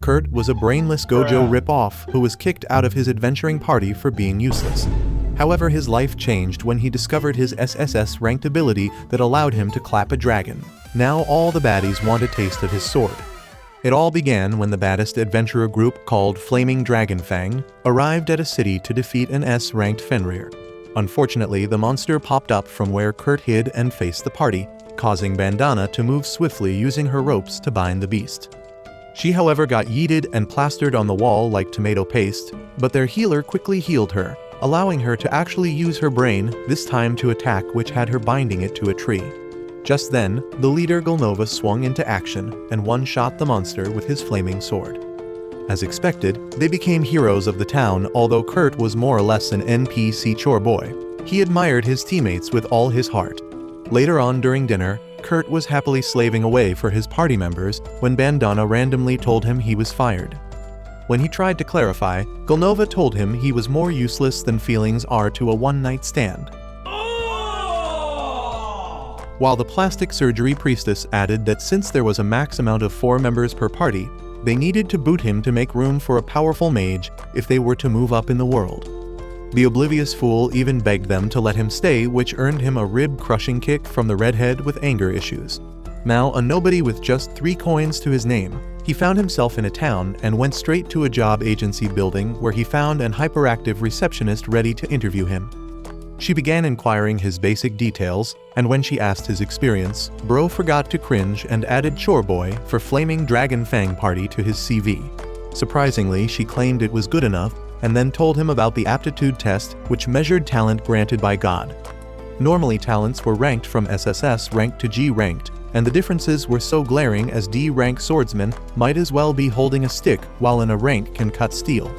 Kurt was a brainless Gojo rip-off who was kicked out of his adventuring party for being useless. However, his life changed when he discovered his SSS-ranked ability that allowed him to clap a dragon. Now all the baddies want a taste of his sword. It all began when the baddest adventurer group called Flaming Dragon Fang arrived at a city to defeat an S-ranked Fenrir. Unfortunately, the monster popped up from where Kurt hid and faced the party, causing Bandana to move swiftly using her ropes to bind the beast. She, however, got yeeted and plastered on the wall like tomato paste, but their healer quickly healed her, allowing her to actually use her brain, this time to attack, which had her binding it to a tree. Just then, the leader Golnova swung into action and one-shot the monster with his flaming sword. As expected, they became heroes of the town, although Kurt was more or less an NPC chore boy. He admired his teammates with all his heart. Later on during dinner, Kurt was happily slaving away for his party members when Bandana randomly told him he was fired. When he tried to clarify, Golnova told him he was more useless than feelings are to a one-night stand. While the plastic surgery priestess added that since there was a max amount of 4 members per party, they needed to boot him to make room for a powerful mage if they were to move up in the world. The oblivious fool even begged them to let him stay, which earned him a rib-crushing kick from the redhead with anger issues. Now a nobody with just 3 coins to his name, he found himself in a town and went straight to a job agency building where he found an hyperactive receptionist ready to interview him. She began inquiring his basic details, and when she asked his experience, Bro forgot to cringe and added Chore Boy for Flaming Dragon Fang Party to his CV. Surprisingly, she claimed it was good enough, and then told him about the aptitude test, which measured talent granted by God. Normally, talents were ranked from SSS ranked to G ranked, and the differences were so glaring as D rank swordsmen might as well be holding a stick while in a rank can cut steel.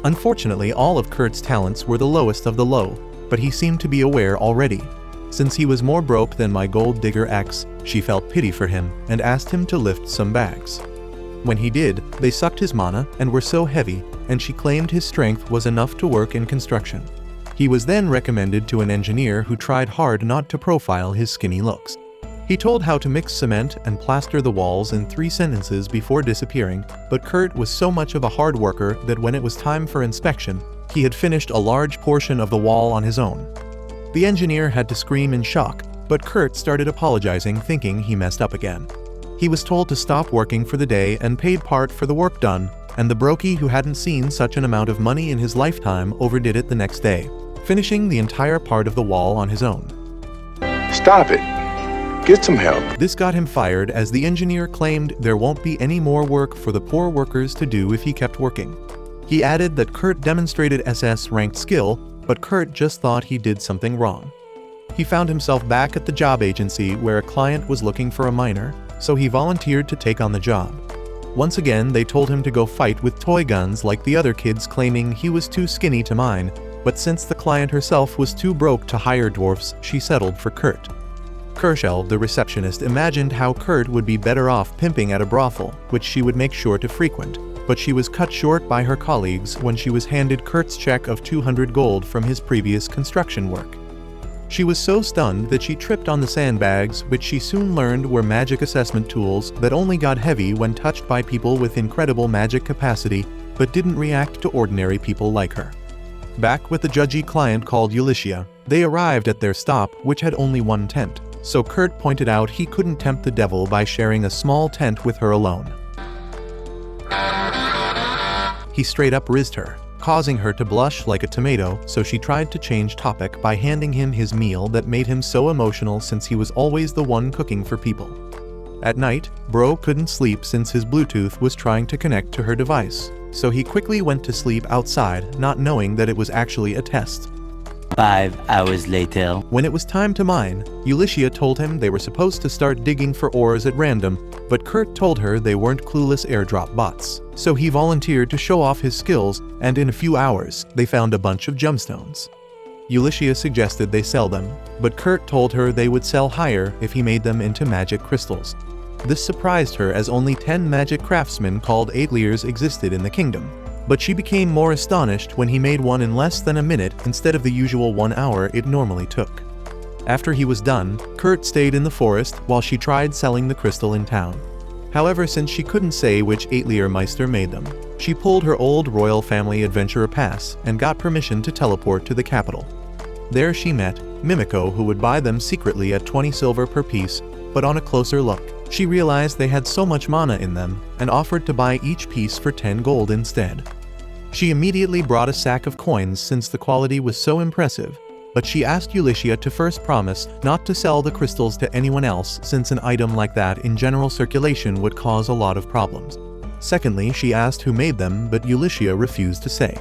Unfortunately, all of Kurt's talents were the lowest of the low, but he seemed to be aware already. Since he was more broke than my gold digger ex, she felt pity for him and asked him to lift some bags. When he did, they sucked his mana and were so heavy, and she claimed his strength was enough to work in construction. He was then recommended to an engineer who tried hard not to profile his skinny looks. He told how to mix cement and plaster the walls in 3 sentences before disappearing, but Kurt was so much of a hard worker that when it was time for inspection, he had finished a large portion of the wall on his own. The engineer had to scream in shock, but Kurt started apologizing, thinking he messed up again. He was told to stop working for the day and paid part for the work done, and the brokey who hadn't seen such an amount of money in his lifetime overdid it the next day, finishing the entire part of the wall on his own. Stop it. Get some help. This got him fired, as the engineer claimed there won't be any more work for the poor workers to do if he kept working. He added that Kurt demonstrated SS-ranked skill, but Kurt just thought he did something wrong. He found himself back at the job agency where a client was looking for a miner, so he volunteered to take on the job. Once again, they told him to go fight with toy guns like the other kids, claiming he was too skinny to mine, but since the client herself was too broke to hire dwarfs, she settled for Kurt. Kershel, the receptionist, imagined how Kurt would be better off pimping at a brothel, which she would make sure to frequent, but she was cut short by her colleagues when she was handed Kurt's check of 200 gold from his previous construction work. She was so stunned that she tripped on the sandbags, which she soon learned were magic assessment tools that only got heavy when touched by people with incredible magic capacity, but didn't react to ordinary people like her. Back with the judgy client called Ulyssia, they arrived at their stop, which had only 1 tent, so Kurt pointed out he couldn't tempt the devil by sharing a small tent with her alone. He straight up rizzed her, causing her to blush like a tomato, so she tried to change topic by handing him his meal that made him so emotional since he was always the one cooking for people. At night, Bro couldn't sleep since his Bluetooth was trying to connect to her device, so he quickly went to sleep outside, not knowing that it was actually a test. 5 hours later. When it was time to mine, Ulyssia told him they were supposed to start digging for ores at random, but Kurt told her they weren't clueless airdrop bots. So he volunteered to show off his skills, and in a few hours, they found a bunch of gemstones. Ulyssia suggested they sell them, but Kurt told her they would sell higher if he made them into magic crystals. This surprised her, as only 10 magic craftsmen called Ateliers existed in the kingdom. But she became more astonished when he made one in less than a minute instead of the usual 1 hour it normally took. After he was done, Kurt stayed in the forest while she tried selling the crystal in town. However, since she couldn't say which Atelier-Meister made them, she pulled her old royal family adventurer pass and got permission to teleport to the capital. There she met Mimiko, who would buy them secretly at 20 silver per piece, but on a closer look, she realized they had so much mana in them and offered to buy each piece for 10 gold instead. She immediately brought a sack of coins since the quality was so impressive, but she asked Ulyssia to first promise not to sell the crystals to anyone else, since an item like that in general circulation would cause a lot of problems. Secondly, she asked who made them, but Ulyssia refused to say.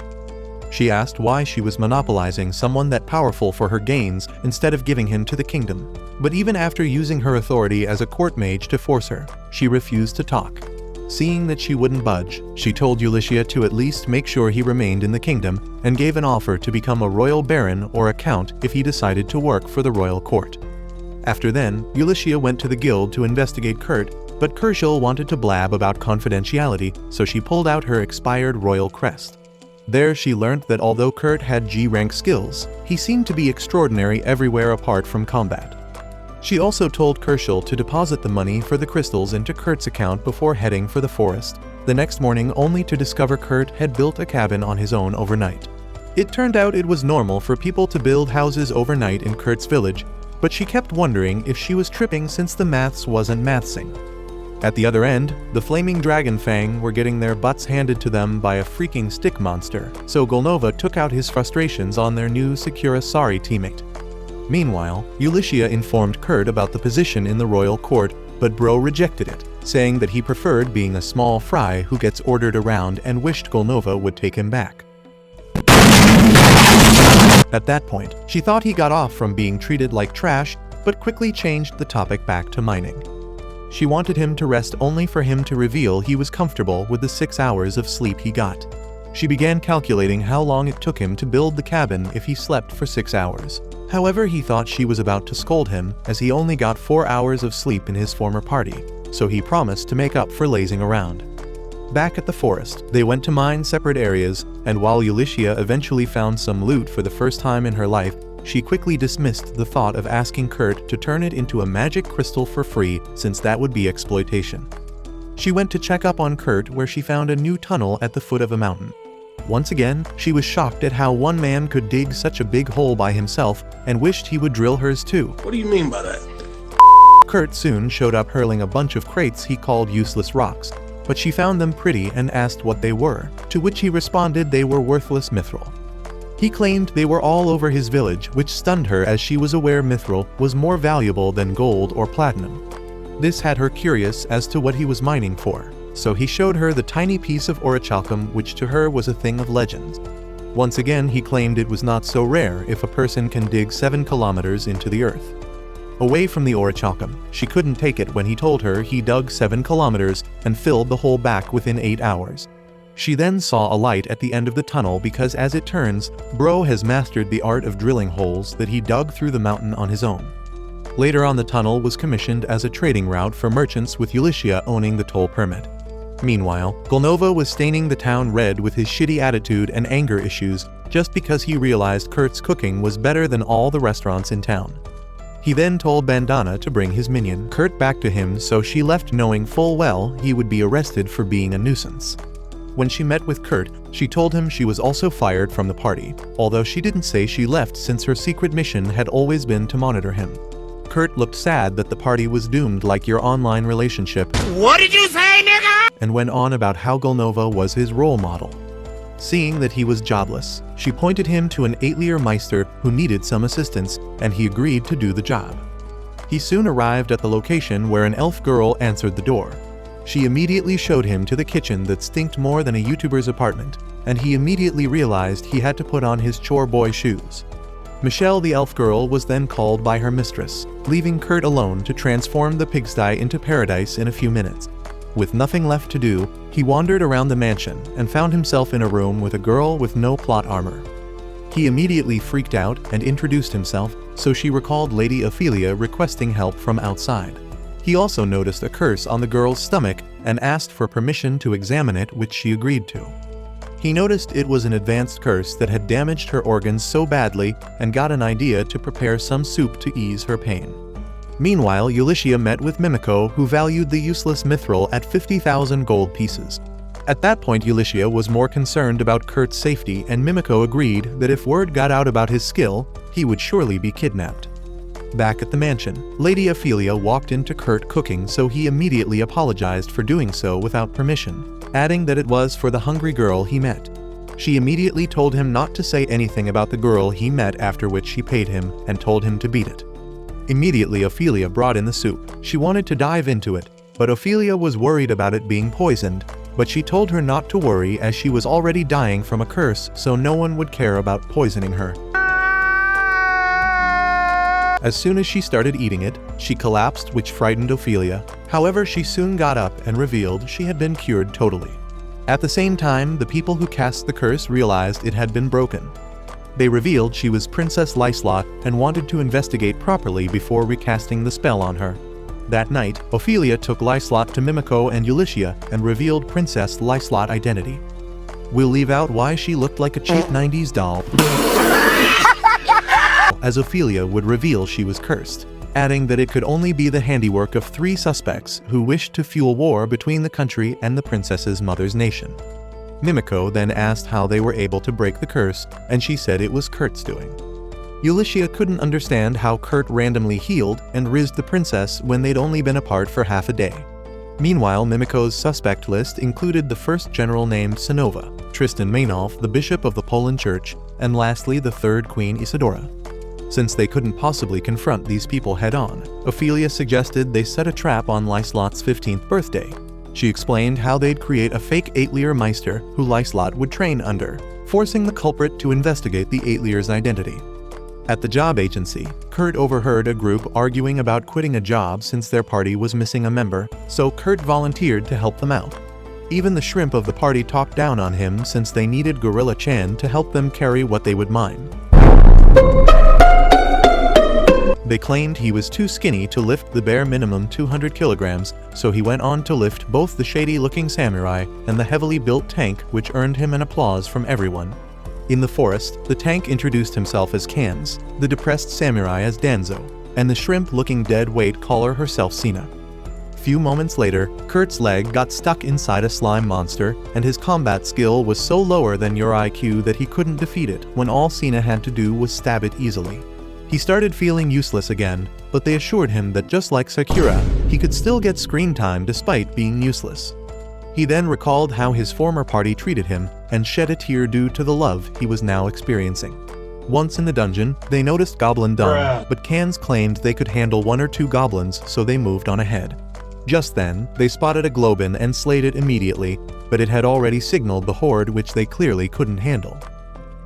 She asked why she was monopolizing someone that powerful for her gains instead of giving him to the kingdom, but even after using her authority as a court mage to force her, she refused to talk. Seeing that she wouldn't budge, she told Ulyssia to at least make sure he remained in the kingdom and gave an offer to become a royal baron or a count if he decided to work for the royal court. After then, Ulyssia went to the guild to investigate Kurt, but Kershal wanted to blab about confidentiality, so she pulled out her expired royal crest. There she learned that although Kurt had G-rank skills, he seemed to be extraordinary everywhere apart from combat. She also told Kershal to deposit the money for the crystals into Kurt's account before heading for the forest, the next morning, only to discover Kurt had built a cabin on his own overnight. It turned out it was normal for people to build houses overnight in Kurt's village, but she kept wondering if she was tripping since the maths wasn't mathsing. At the other end, the flaming dragon Fang were getting their butts handed to them by a freaking stick monster, so Golnova took out his frustrations on their new Sakura Sari teammate. Meanwhile, Ulyssia informed Kurt about the position in the royal court, but Bro rejected it, saying that he preferred being a small fry who gets ordered around and wished Golnova would take him back. At that point, she thought he got off from being treated like trash, but quickly changed the topic back to mining. She wanted him to rest only for him to reveal he was comfortable with the 6 hours of sleep he got. She began calculating how long it took him to build the cabin if he slept for 6 hours. However, he thought she was about to scold him, as he only got 4 hours of sleep in his former party, so he promised to make up for lazing around. Back at the forest, they went to mine separate areas, and while Ulyssia eventually found some loot for the first time in her life, she quickly dismissed the thought of asking Kurt to turn it into a magic crystal for free, since that would be exploitation. She went to check up on Kurt, where she found a new tunnel at the foot of a mountain. Once again, she was shocked at how one man could dig such a big hole by himself and wished he would drill hers too. What do you mean by that? Kurt soon showed up hurling a bunch of crates he called useless rocks, but she found them pretty and asked what they were, to which he responded they were worthless mithril. He claimed they were all over his village, which stunned her as she was aware mithril was more valuable than gold or platinum. This had her curious as to what he was mining for, so he showed her the tiny piece of orichalcum, which to her was a thing of legends. Once again, he claimed it was not so rare if a person can dig 7 kilometers into the earth. Away from the orichalcum, she couldn't take it when he told her he dug 7 kilometers and filled the hole back within 8 hours. She then saw a light at the end of the tunnel because, as it turns, Bro has mastered the art of drilling holes that he dug through the mountain on his own. Later on, the tunnel was commissioned as a trading route for merchants, with Ulyssia owning the toll permit. Meanwhile, Golnova was staining the town red with his shitty attitude and anger issues just because he realized Kurt's cooking was better than all the restaurants in town. He then told Bandana to bring his minion, Kurt, back to him, so she left knowing full well he would be arrested for being a nuisance. When she met with Kurt, she told him she was also fired from the party, although she didn't say she left since her secret mission had always been to monitor him. Kurt looked sad that the party was doomed like your online relationship. What did you say, nigga? And went on about how Golnova was his role model. Seeing that he was jobless, she pointed him to an Atelier-Meister who needed some assistance, and he agreed to do the job. He soon arrived at the location where an elf girl answered the door. She immediately showed him to the kitchen that stinked more than a YouTuber's apartment, and he immediately realized he had to put on his chore boy shoes. Michelle, the elf girl, was then called by her mistress, leaving Kurt alone to transform the pigsty into paradise in a few minutes. With nothing left to do, he wandered around the mansion and found himself in a room with a girl with no plot armor. He immediately freaked out and introduced himself, so she recalled Lady Ophelia requesting help from outside. He also noticed a curse on the girl's stomach and asked for permission to examine it, which she agreed to. He noticed it was an advanced curse that had damaged her organs so badly and got an idea to prepare some soup to ease her pain. Meanwhile, Ulysses met with Mimiko, who valued the useless mithril at 50,000 gold pieces. At that point, Ulysses was more concerned about Kurt's safety, and Mimiko agreed that if word got out about his skill, he would surely be kidnapped. Back at the mansion, Lady Ophelia walked into Kurt cooking, so he immediately apologized for doing so without permission, adding that it was for the hungry girl he met. She immediately told him not to say anything about the girl he met, after which she paid him and told him to beat it. Immediately, Ophelia brought in the soup. She wanted to dive into it, but Ophelia was worried about it being poisoned, but she told her not to worry as she was already dying from a curse, so no one would care about poisoning her. As soon as she started eating it, she collapsed, which frightened Ophelia. However, she soon got up and revealed she had been cured totally. At the same time, the people who cast the curse realized it had been broken. They revealed she was Princess Lyslot and wanted to investigate properly before recasting the spell on her. That night, Ophelia took Lyslot to Mimiko and Ulysses and revealed Princess Lyslot's identity. We'll leave out why she looked like a cheap 90s doll, as Ophelia would reveal she was cursed, adding that it could only be the handiwork of 3 suspects who wished to fuel war between the country and the princess's mother's nation. Mimiko then asked how they were able to break the curse, and she said it was Kurt's doing. Ulysses couldn't understand how Kurt randomly healed and rizzed the princess when they'd only been apart for half a day. Meanwhile, Mimiko's suspect list included the first general named Sinova, Tristan Maynolf, the bishop of the Poland Church, and lastly the third Queen Isidora. Since they couldn't possibly confront these people head-on, Ophelia suggested they set a trap on Lyslot's 15th birthday. She explained how they'd create a fake 8-Lear Meister who Lyslot would train under, forcing the culprit to investigate the 8-Lear's identity. At the job agency, Kurt overheard a group arguing about quitting a job since their party was missing a member, so Kurt volunteered to help them out. Even the shrimp of the party talked down on him since they needed Gorilla Chan to help them carry what they would mine. They claimed he was too skinny to lift the bare minimum 200 kilograms, so he went on to lift both the shady-looking samurai and the heavily built tank, which earned him an applause from everyone. In the forest, the tank introduced himself as Kans, the depressed samurai as Danzo, and the shrimp-looking dead-weight caller herself Sina. Few moments later, Kurt's leg got stuck inside a slime monster, and his combat skill was so lower than your IQ that he couldn't defeat it when all Sina had to do was stab it easily. He started feeling useless again, but they assured him that just like Sakura, he could still get screen time despite being useless. He then recalled how his former party treated him and shed a tear due to the love he was now experiencing. Once in the dungeon, they noticed Goblin Dung, but Kans claimed they could handle 1 or 2 goblins, so they moved on ahead. Just then, they spotted a Globin and slayed it immediately, but it had already signaled the horde, which they clearly couldn't handle.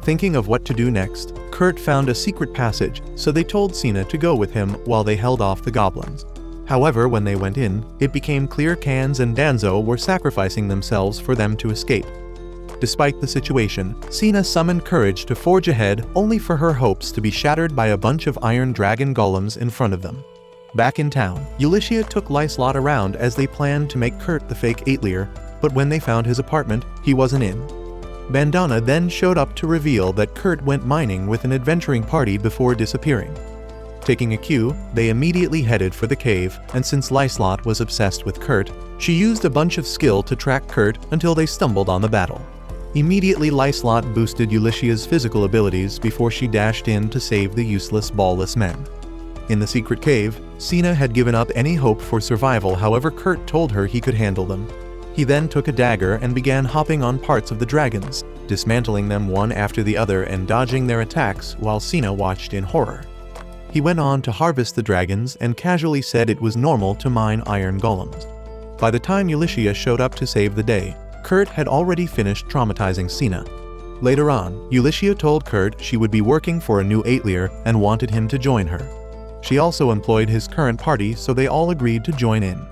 Thinking of what to do next, Kurt found a secret passage, so they told Sina to go with him while they held off the goblins. However, when they went in, it became clear Kans and Danzo were sacrificing themselves for them to escape. Despite the situation, Sina summoned courage to forge ahead, only for her hopes to be shattered by a bunch of iron dragon golems in front of them. Back in town, Ulysses took Lyslot around as they planned to make Kurt the fake 8-Lear, but when they found his apartment, he wasn't in. Bandana then showed up to reveal that Kurt went mining with an adventuring party before disappearing. Taking a cue, they immediately headed for the cave, and since Lyslot was obsessed with Kurt, she used a bunch of skill to track Kurt until they stumbled on the battle. Immediately, Lyslot boosted Ulysses' physical abilities before she dashed in to save the useless ballless men. In the secret cave, Sina had given up any hope for survival, however Kurt told her he could handle them. He then took a dagger and began hopping on parts of the dragons, dismantling them one after the other and dodging their attacks while Sina watched in horror. He went on to harvest the dragons and casually said it was normal to mine iron golems. By the time Ulysses showed up to save the day, Kurt had already finished traumatizing Sina. Later on, Ulysses told Kurt she would be working for a new 8-Lear and wanted him to join her. She also employed his current party, so they all agreed to join in.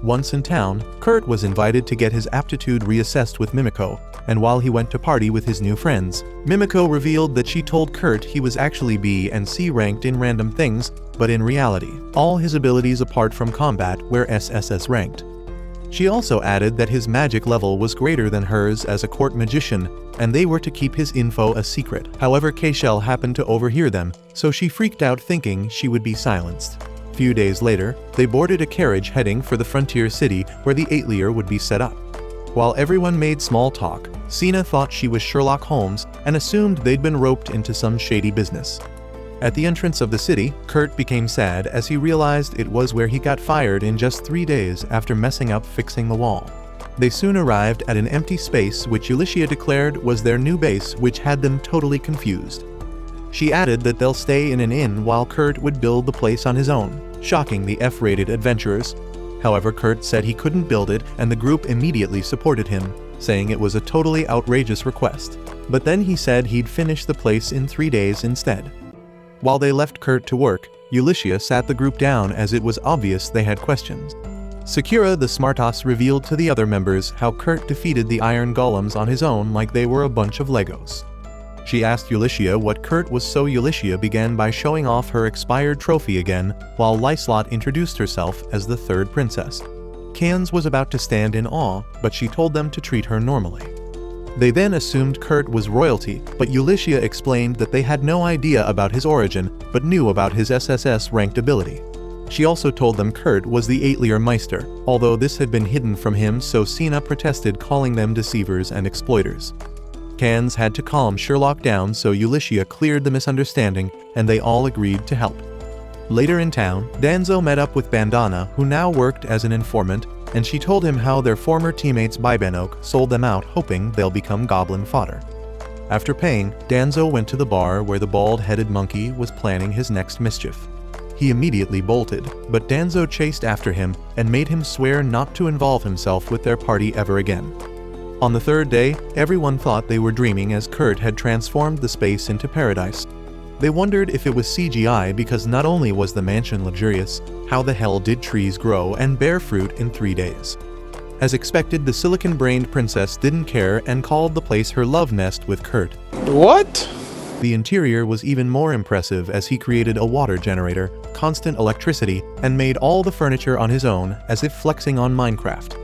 Once in town, Kurt was invited to get his aptitude reassessed with Mimiko, and while he went to party with his new friends, Mimiko revealed that she told Kurt he was actually B and C ranked in random things, but in reality, all his abilities apart from combat were SSS ranked. She also added that his magic level was greater than hers as a court magician, and they were to keep his info a secret. However, Kayshel happened to overhear them, so she freaked out thinking she would be silenced. Few days later, they boarded a carriage heading for the frontier city where the Atelier would be set up. While everyone made small talk, Sina thought she was Sherlock Holmes and assumed they'd been roped into some shady business. At the entrance of the city, Kurt became sad as he realized it was where he got fired in just 3 days after messing up fixing the wall. They soon arrived at an empty space which Ulysses declared was their new base, which had them totally confused. She added that they'll stay in an inn while Kurt would build the place on his own, shocking the F-rated adventurers. However, Kurt said he couldn't build it and the group immediately supported him, saying it was a totally outrageous request. But then he said he'd finish the place in 3 days instead. While they left Kurt to work, Ulysses sat the group down as it was obvious they had questions. Sakura the smartass revealed to the other members how Kurt defeated the iron golems on his own like they were a bunch of Legos. She asked Ulysses what Kurt was, so Ulysses began by showing off her expired trophy again, while Lyslot introduced herself as the third princess. Cans was about to stand in awe, but she told them to treat her normally. They then assumed Kurt was royalty, but Ulysses explained that they had no idea about his origin, but knew about his SSS-ranked ability. She also told them Kurt was the Atelier Meister, although this had been hidden from him, so Sina protested, calling them deceivers and exploiters. Cans had to calm Sherlock down, so Ulysses cleared the misunderstanding, and they all agreed to help. Later in town, Danzo met up with Bandana, who now worked as an informant, and she told him how their former teammates Bibanok sold them out, hoping they'll become goblin fodder. After paying, Danzo went to the bar where the bald-headed monkey was planning his next mischief. He immediately bolted, but Danzo chased after him and made him swear not to involve himself with their party ever again. On the third day, everyone thought they were dreaming as Kurt had transformed the space into paradise. They wondered if it was CGI because not only was the mansion luxurious, how the hell did trees grow and bear fruit in 3 days? As expected, the silicon-brained princess didn't care and called the place her love nest with Kurt. What? The interior was even more impressive as he created a water generator, constant electricity, and made all the furniture on his own, as if flexing on Minecraft.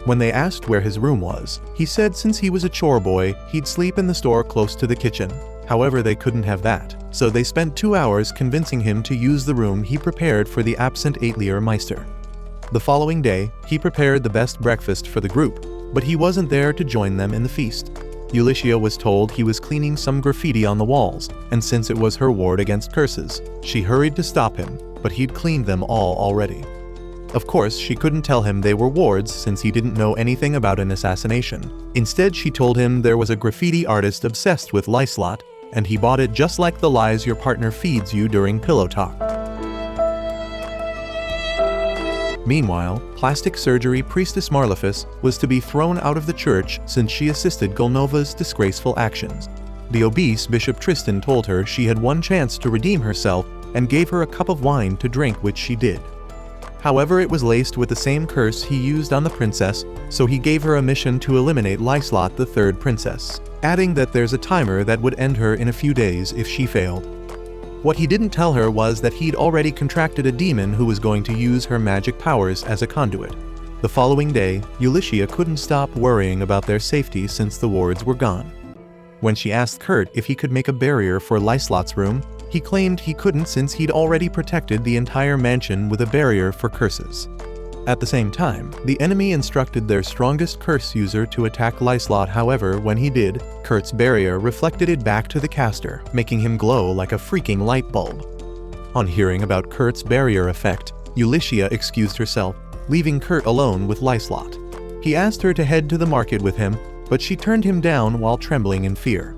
When they asked where his room was, he said since he was a chore boy, he'd sleep in the store close to the kitchen. However, they couldn't have that, so they spent 2 hours convincing him to use the room he prepared for the absent Atelier Meister. The following day, he prepared the best breakfast for the group, but he wasn't there to join them in the feast. Ulysses was told he was cleaning some graffiti on the walls, and since it was her ward against curses, she hurried to stop him, but he'd cleaned them all already. Of course, she couldn't tell him they were wards since he didn't know anything about an assassination. Instead, she told him there was a graffiti artist obsessed with Lyslot, and he bought it just like the lies your partner feeds you during pillow talk. Meanwhile, plastic surgery priestess Marlefus was to be thrown out of the church since she assisted Golnova's disgraceful actions. The obese Bishop Tristan told her she had one chance to redeem herself and gave her a cup of wine to drink, which she did. However, it was laced with the same curse he used on the princess, so he gave her a mission to eliminate Lyslot, the third princess, adding that there's a timer that would end her in a few days if she failed. What he didn't tell her was that he'd already contracted a demon who was going to use her magic powers as a conduit. The following day, Ulysses couldn't stop worrying about their safety since the wards were gone. When she asked Kurt if he could make a barrier for Lyslot's room, he claimed he couldn't since he'd already protected the entire mansion with a barrier for curses. At the same time, the enemy instructed their strongest curse user to attack Lyslot. However, when he did, Kurt's barrier reflected it back to the caster, making him glow like a freaking light bulb. On hearing about Kurt's barrier effect, Ulysses excused herself, leaving Kurt alone with Lyslot. He asked her to head to the market with him, but she turned him down while trembling in fear.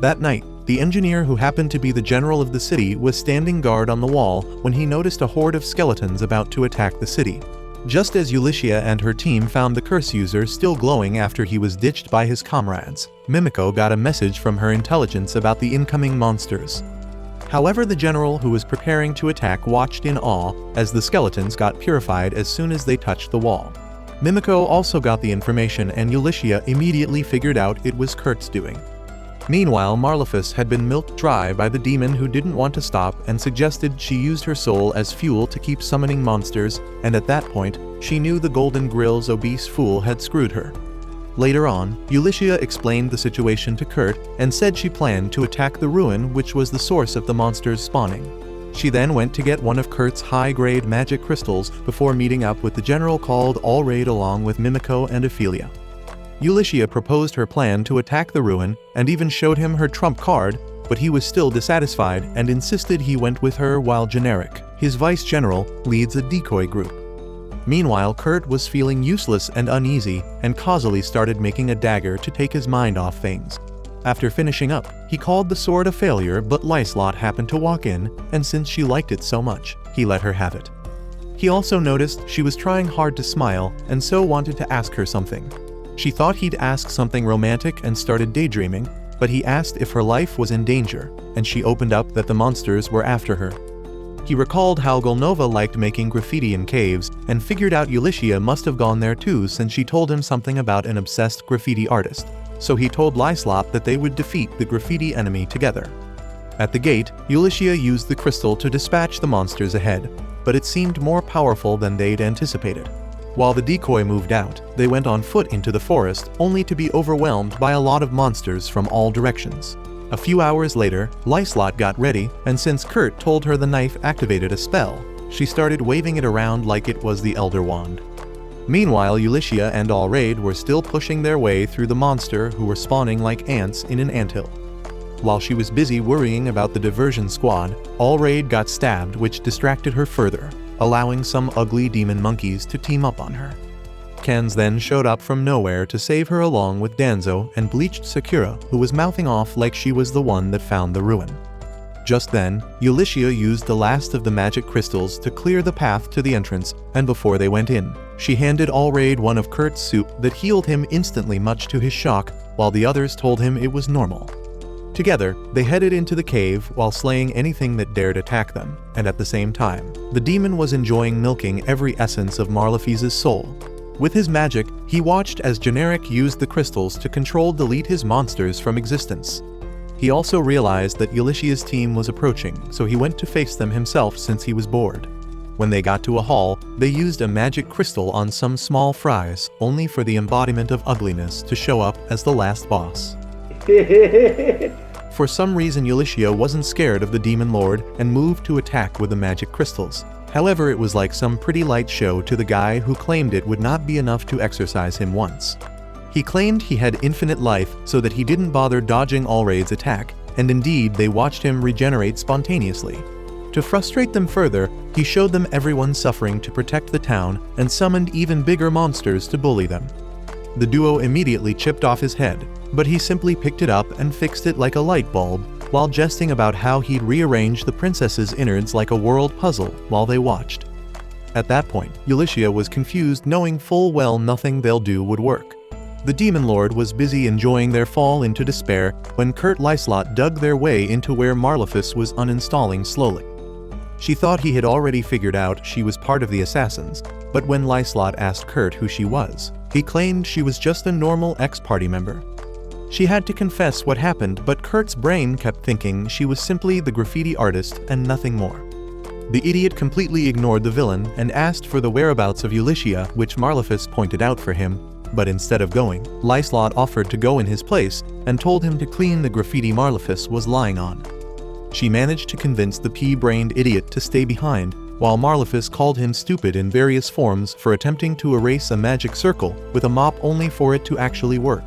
That night, the engineer, who happened to be the general of the city, was standing guard on the wall when he noticed a horde of skeletons about to attack the city. Just as Ulysses and her team found the curse user still glowing after he was ditched by his comrades, Mimiko got a message from her intelligence about the incoming monsters. However, the general who was preparing to attack watched in awe as the skeletons got purified as soon as they touched the wall. Mimiko also got the information, and Ulysses immediately figured out it was Kurt's doing. Meanwhile, Marlefus had been milked dry by the demon, who didn't want to stop and suggested she used her soul as fuel to keep summoning monsters, and at that point, she knew the Golden Grill's obese fool had screwed her. Later on, Ulysses explained the situation to Kurt and said she planned to attack the ruin which was the source of the monsters spawning. She then went to get one of Kurt's high-grade magic crystals before meeting up with the general called Allraid along with Mimiko and Ophelia. Ulyssia proposed her plan to attack the ruin and even showed him her trump card, but he was still dissatisfied and insisted he went with her while Generic, his vice-general, leads a decoy group. Meanwhile, Kurt was feeling useless and uneasy and causally started making a dagger to take his mind off things. After finishing up, he called the sword a failure, but Lyslot happened to walk in, and since she liked it so much, he let her have it. He also noticed she was trying hard to smile and so wanted to ask her something. She thought he'd ask something romantic and started daydreaming, but he asked if her life was in danger, and she opened up that the monsters were after her. He recalled how Golnova liked making graffiti in caves and figured out Ulyssia must have gone there too since she told him something about an obsessed graffiti artist. So he told Lyslot that they would defeat the graffiti enemy together. At the gate, Ulyssia used the crystal to dispatch the monsters ahead, but it seemed more powerful than they'd anticipated. While the decoy moved out, they went on foot into the forest, only to be overwhelmed by a lot of monsters from all directions. A few hours later, Lyslot got ready, and since Kurt told her the knife activated a spell, she started waving it around like it was the Elder Wand. Meanwhile, Ulyssia and Allraid were still pushing their way through the monster who were spawning like ants in an anthill. While she was busy worrying about the diversion squad, Allraid got stabbed, which distracted her further, allowing some ugly demon monkeys to team up on her. Kenz then showed up from nowhere to save her along with Danzo and bleached Sakura, who was mouthing off like she was the one that found the ruin. Just then, Ulyssia used the last of the magic crystals to clear the path to the entrance, and before they went in, she handed Allraid one of Kurt's soup that healed him instantly, much to his shock, while the others told him it was normal. Together, they headed into the cave while slaying anything that dared attack them, and at the same time, the demon was enjoying milking every essence of Marlefiz's soul. With his magic, he watched as Generic used the crystals to delete his monsters from existence. He also realized that Ulyssia's team was approaching, so he went to face them himself since he was bored. When they got to a hall, they used a magic crystal on some small fries, only for the embodiment of ugliness to show up as the last boss. For some reason, Ulyssia wasn't scared of the Demon Lord and moved to attack with the magic crystals. However, it was like some pretty light show to the guy who claimed it would not be enough to exorcise him once. He claimed he had infinite life so that he didn't bother dodging Allraid's attack, and indeed they watched him regenerate spontaneously. To frustrate them further, he showed them everyone suffering to protect the town and summoned even bigger monsters to bully them. The duo immediately chipped off his head, but he simply picked it up and fixed it like a light bulb, while jesting about how he'd rearrange the princess's innards like a world puzzle while they watched. At that point, Ulyssia was confused, knowing full well nothing they'll do would work. The Demon Lord was busy enjoying their fall into despair when Kurt Lyslot dug their way into where Marlefice was uninstalling slowly. She thought he had already figured out she was part of the assassins, but when Lyslot asked Kurt who she was, he claimed she was just a normal ex-party member. She had to confess what happened, but Kurt's brain kept thinking she was simply the graffiti artist and nothing more. The idiot completely ignored the villain and asked for the whereabouts of Ulyssia, which Marlefice pointed out for him, but instead of going, Lyslot offered to go in his place and told him to clean the graffiti Marlefice was lying on. She managed to convince the pea-brained idiot to stay behind, while Marlefice called him stupid in various forms for attempting to erase a magic circle with a mop only for it to actually work.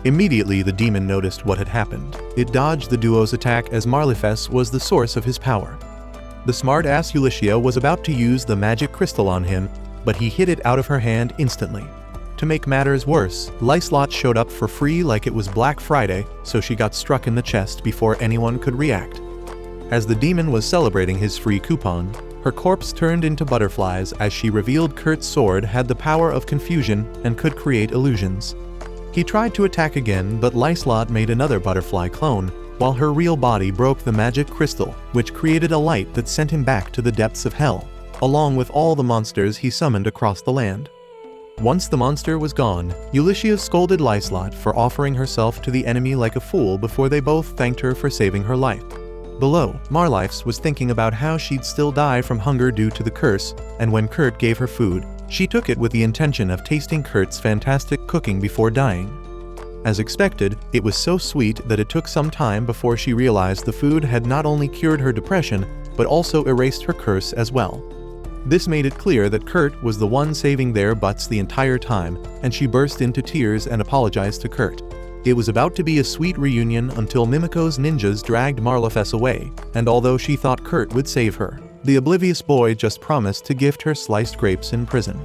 Immediately, the demon noticed what had happened. It dodged the duo's attack as Marlefice was the source of his power. The smart-ass Ulyssia was about to use the magic crystal on him, but he hit it out of her hand instantly. To make matters worse, Lyslot showed up for free like it was Black Friday, so she got struck in the chest before anyone could react. As the demon was celebrating his free coupon, her corpse turned into butterflies as she revealed Kurt's sword had the power of confusion and could create illusions. He tried to attack again, but Lyslot made another butterfly clone, while her real body broke the magic crystal, which created a light that sent him back to the depths of hell, along with all the monsters he summoned across the land. Once the monster was gone, Ulyssia scolded Lyslot for offering herself to the enemy like a fool before they both thanked her for saving her life. Below, Marlefice was thinking about how she'd still die from hunger due to the curse, and when Kurt gave her food, she took it with the intention of tasting Kurt's fantastic cooking before dying. As expected, it was so sweet that it took some time before she realized the food had not only cured her depression, but also erased her curse as well. This made it clear that Kurt was the one saving their butts the entire time, and she burst into tears and apologized to Kurt. It was about to be a sweet reunion until Mimiko's ninjas dragged Marlefess away, and although she thought Kurt would save her, the oblivious boy just promised to gift her sliced grapes in prison.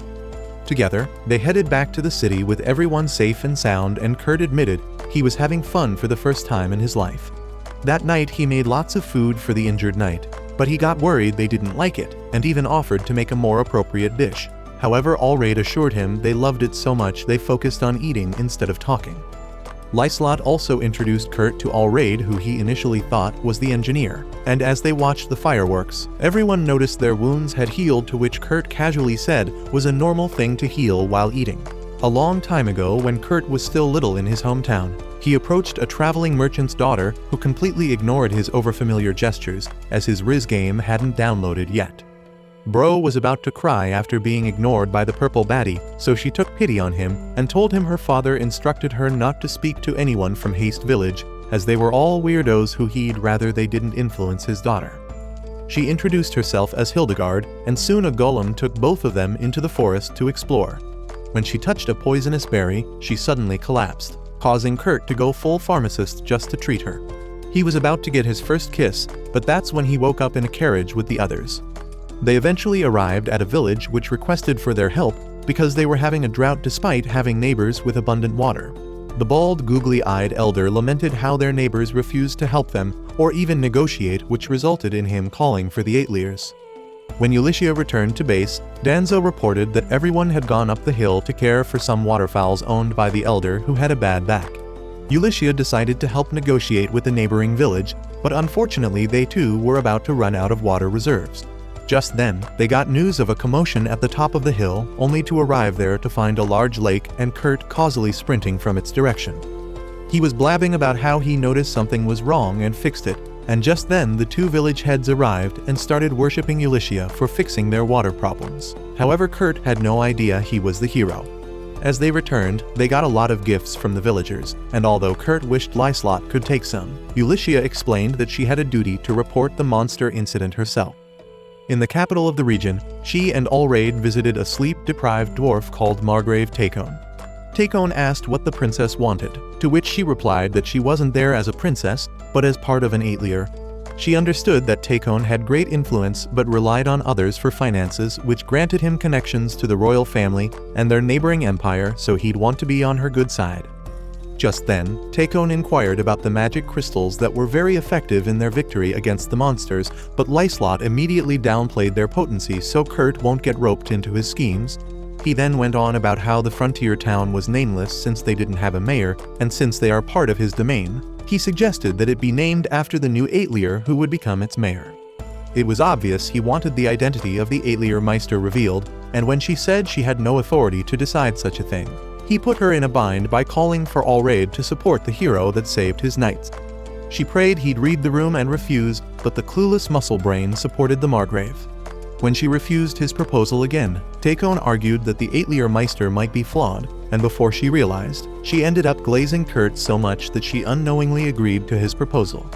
Together, they headed back to the city with everyone safe and sound, and Kurt admitted he was having fun for the first time in his life. That night he made lots of food for the injured knight, but he got worried they didn't like it, and even offered to make a more appropriate dish. However, Allraid assured him they loved it so much they focused on eating instead of talking. Lyslot also introduced Kurt to Allraid, who he initially thought was the engineer, and as they watched the fireworks, everyone noticed their wounds had healed, to which Kurt casually said was a normal thing to heal while eating. A long time ago, when Kurt was still little in his hometown, he approached a traveling merchant's daughter who completely ignored his overfamiliar gestures, as his Riz game hadn't downloaded yet. Bro was about to cry after being ignored by the purple baddie, so she took pity on him and told him her father instructed her not to speak to anyone from Haste Village, as they were all weirdos who he'd rather they didn't influence his daughter. She introduced herself as Hildegard, and soon a golem took both of them into the forest to explore. When she touched a poisonous berry, she suddenly collapsed, causing Kurt to go full pharmacist just to treat her. He was about to get his first kiss, but that's when he woke up in a carriage with the others. They eventually arrived at a village which requested for their help because they were having a drought despite having neighbors with abundant water. The bald, googly-eyed elder lamented how their neighbors refused to help them or even negotiate, which resulted in him calling for the Aetlirs. When Ulycia returned to base, Danzo reported that everyone had gone up the hill to care for some waterfowls owned by the elder who had a bad back. Ulycia decided to help negotiate with the neighboring village, but unfortunately they too were about to run out of water reserves. Just then, they got news of a commotion at the top of the hill, only to arrive there to find a large lake and Kurt causally sprinting from its direction. He was blabbing about how he noticed something was wrong and fixed it, and just then the two village heads arrived and started worshipping Ulycia for fixing their water problems. However, Kurt had no idea he was the hero. As they returned, they got a lot of gifts from the villagers, and although Kurt wished Lyslot could take some, Ulycia explained that she had a duty to report the monster incident herself. In the capital of the region, she and Allraid visited a sleep-deprived dwarf called Margrave Takone. Takone asked what the princess wanted, to which she replied that she wasn't there as a princess, but as part of an Aetlir. She understood that Takone had great influence but relied on others for finances, which granted him connections to the royal family and their neighboring empire, so he'd want to be on her good side. Just then, Takone inquired about the magic crystals that were very effective in their victory against the monsters, but Lyslot immediately downplayed their potency so Kurt won't get roped into his schemes. He then went on about how the frontier town was nameless since they didn't have a mayor, and since they are part of his domain, he suggested that it be named after the new Aetlir who would become its mayor. It was obvious he wanted the identity of the Aetlir Meister revealed, and when she said she had no authority to decide such a thing, he put her in a bind by calling for Allraid to support the hero that saved his knights. She prayed he'd read the room and refused, but the clueless muscle brain supported the Margrave. When she refused his proposal again, Takone argued that the Aetlir Meister might be flawed, and before she realized, she ended up glazing Kurt so much that she unknowingly agreed to his proposal.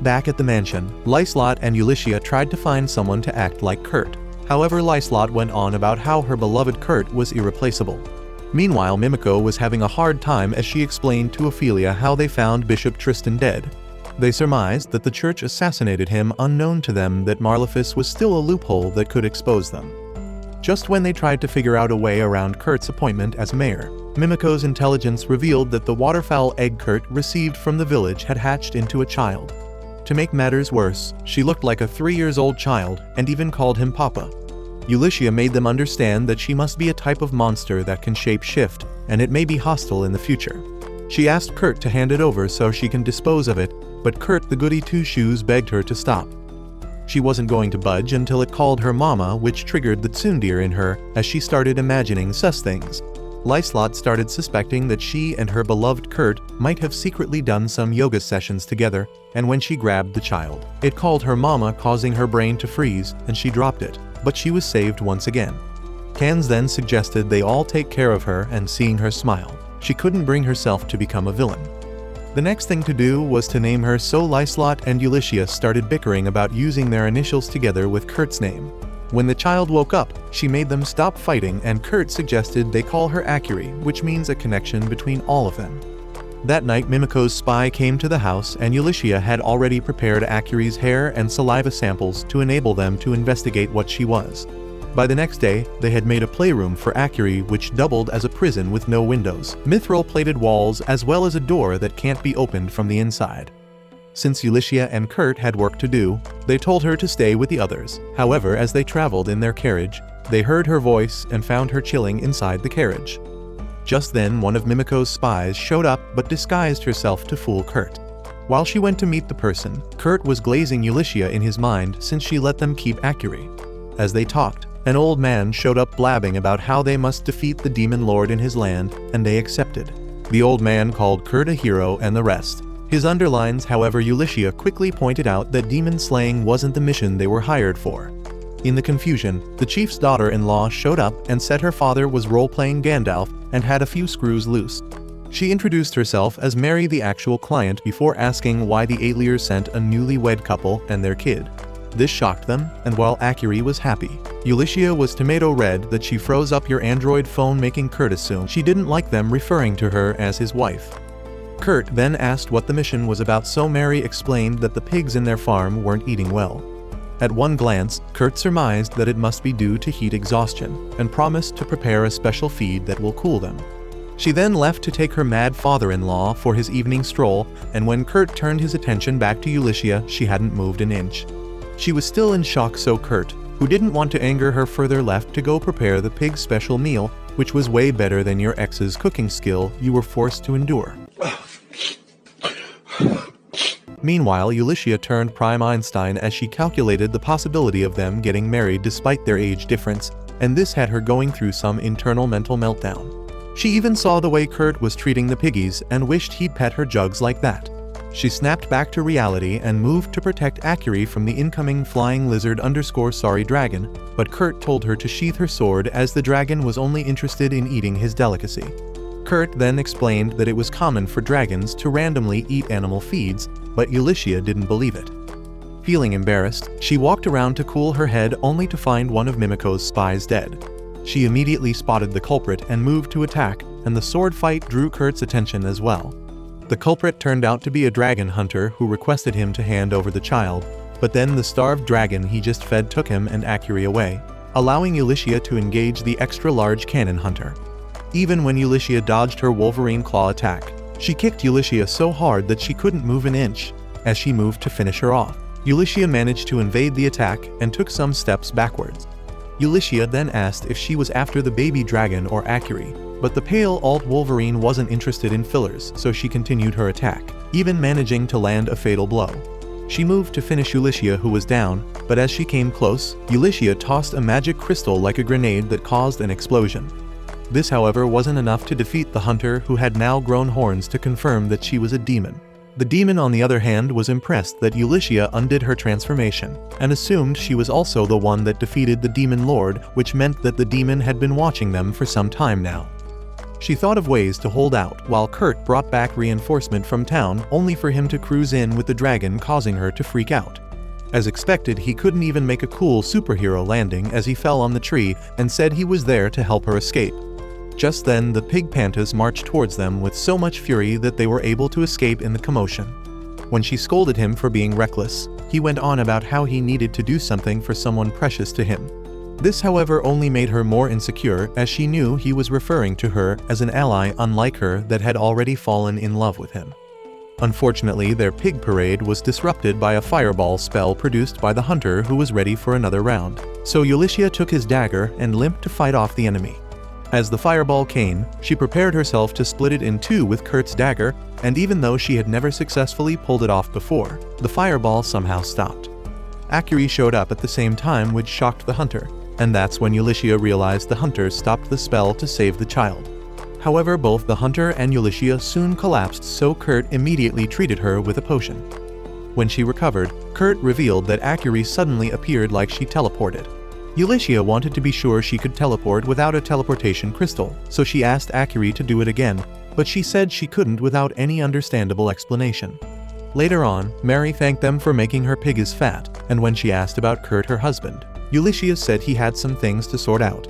Back at the mansion, Lyslot and Ulycia tried to find someone to act like Kurt. However, Lyslot went on about how her beloved Kurt was irreplaceable. Meanwhile, Mimiko was having a hard time as she explained to Ophelia how they found Bishop Tristan dead. They surmised that the church assassinated him, unknown to them that Marlefess was still a loophole that could expose them. Just when they tried to figure out a way around Kurt's appointment as mayor, Mimiko's intelligence revealed that the waterfowl egg Kurt received from the village had hatched into a child. To make matters worse, she looked like a 3-year-old child and even called him Papa. Ulycia made them understand that she must be a type of monster that can shape-shift, and it may be hostile in the future. She asked Kurt to hand it over so she can dispose of it, but Kurt the goody two-shoes begged her to stop. She wasn't going to budge until it called her mama, which triggered the tsundere in her as she started imagining sus things. Lyslot started suspecting that she and her beloved Kurt might have secretly done some yoga sessions together, and when she grabbed the child, it called her mama, causing her brain to freeze, and she dropped it, but she was saved once again. Cans then suggested they all take care of her, and seeing her smile, she couldn't bring herself to become a villain. The next thing to do was to name her, so Lyslot and Ulyssia started bickering about using their initials together with Kurt's name. When the child woke up, she made them stop fighting and Kurt suggested they call her Akiri, which means a connection between all of them. That night, Mimiko's spy came to the house and Ulyssia had already prepared Akiri's hair and saliva samples to enable them to investigate what she was. By the next day, they had made a playroom for Akiri which doubled as a prison with no windows, mithril-plated walls, as well as a door that can't be opened from the inside. Since Ulyssia and Kurt had work to do, they told her to stay with the others. However, as they traveled in their carriage, they heard her voice and found her chilling inside the carriage. Just then, one of Mimiko's spies showed up but disguised herself to fool Kurt. While she went to meet the person, Kurt was glazing Ulyssia in his mind since she let them keep Akiri. As they talked, an old man showed up blabbing about how they must defeat the demon lord in his land, and they accepted. The old man called Kurt a hero and the rest. His underlines, however, Ulyssia quickly pointed out that demon slaying wasn't the mission they were hired for. In the confusion, the chief's daughter-in-law showed up and said her father was role-playing Gandalf and had a few screws loose. She introduced herself as Mary, the actual client, before asking why the Aetliers sent a newlywed couple and their kid. This shocked them, and while Akiri was happy, Ulyssia was tomato red that she froze up your Android phone, making Kurt assume she didn't like them referring to her as his wife. Kurt then asked what the mission was about, so Mary explained that the pigs in their farm weren't eating well. At one glance, Kurt surmised that it must be due to heat exhaustion, and promised to prepare a special feed that will cool them. She then left to take her mad father-in-law for his evening stroll, and when Kurt turned his attention back to Ulyssia, she hadn't moved an inch. She was still in shock, so Kurt, who didn't want to anger her further, left to go prepare the pig's special meal, which was way better than your ex's cooking skill you were forced to endure. Meanwhile, Ulyssia turned Prime Einstein as she calculated the possibility of them getting married despite their age difference, and this had her going through some internal mental meltdown. She even saw the way Kurt was treating the piggies and wished he'd pet her jugs like that. She snapped back to reality and moved to protect Akiri from the incoming flying lizard_sorry dragon, but Kurt told her to sheath her sword as the dragon was only interested in eating his delicacy. Kurt then explained that it was common for dragons to randomly eat animal feeds, but Ulyssia didn't believe it. Feeling embarrassed, she walked around to cool her head only to find one of Mimiko's spies dead. She immediately spotted the culprit and moved to attack, and the sword fight drew Kurt's attention as well. The culprit turned out to be a dragon hunter who requested him to hand over the child, but then the starved dragon he just fed took him and Akiri away, allowing Ulyssia to engage the extra-large cannon hunter. Even when Ulyssia dodged her Wolverine claw attack, she kicked Ulyssia so hard that she couldn't move an inch. As she moved to finish her off, Ulyssia managed to evade the attack and took some steps backwards. Ulyssia then asked if she was after the baby dragon or Akiri, but the pale alt Wolverine wasn't interested in fillers, so she continued her attack, even managing to land a fatal blow. She moved to finish Ulyssia, who was down, but as she came close, Ulyssia tossed a magic crystal like a grenade that caused an explosion. This, however, wasn't enough to defeat the hunter, who had now grown horns to confirm that she was a demon. The demon, on the other hand, was impressed that Ulyssia undid her transformation, and assumed she was also the one that defeated the demon lord, which meant that the demon had been watching them for some time now. She thought of ways to hold out, while Kurt brought back reinforcement from town, only for him to cruise in with the dragon, causing her to freak out. As expected, he couldn't even make a cool superhero landing as he fell on the tree and said he was there to help her escape. Just then, the pig pantas marched towards them with so much fury that they were able to escape in the commotion. When she scolded him for being reckless, he went on about how he needed to do something for someone precious to him. This, however, only made her more insecure, as she knew he was referring to her as an ally unlike her that had already fallen in love with him. Unfortunately, their pig parade was disrupted by a fireball spell produced by the hunter, who was ready for another round. So Ulyssia took his dagger and limped to fight off the enemy. As the fireball came, she prepared herself to split it in two with Kurt's dagger, and even though she had never successfully pulled it off before, the fireball somehow stopped. Akiri showed up at the same time, which shocked the hunter, and that's when Ulyssia realized the hunter stopped the spell to save the child. However, both the hunter and Ulyssia soon collapsed, so Kurt immediately treated her with a potion. When she recovered, Kurt revealed that Akiri suddenly appeared like she teleported. Ulyssia wanted to be sure she could teleport without a teleportation crystal, so she asked Akiri to do it again, but she said she couldn't without any understandable explanation. Later on, Mary thanked them for making her pig as fat, and when she asked about Kurt, her husband, Ulysses said he had some things to sort out.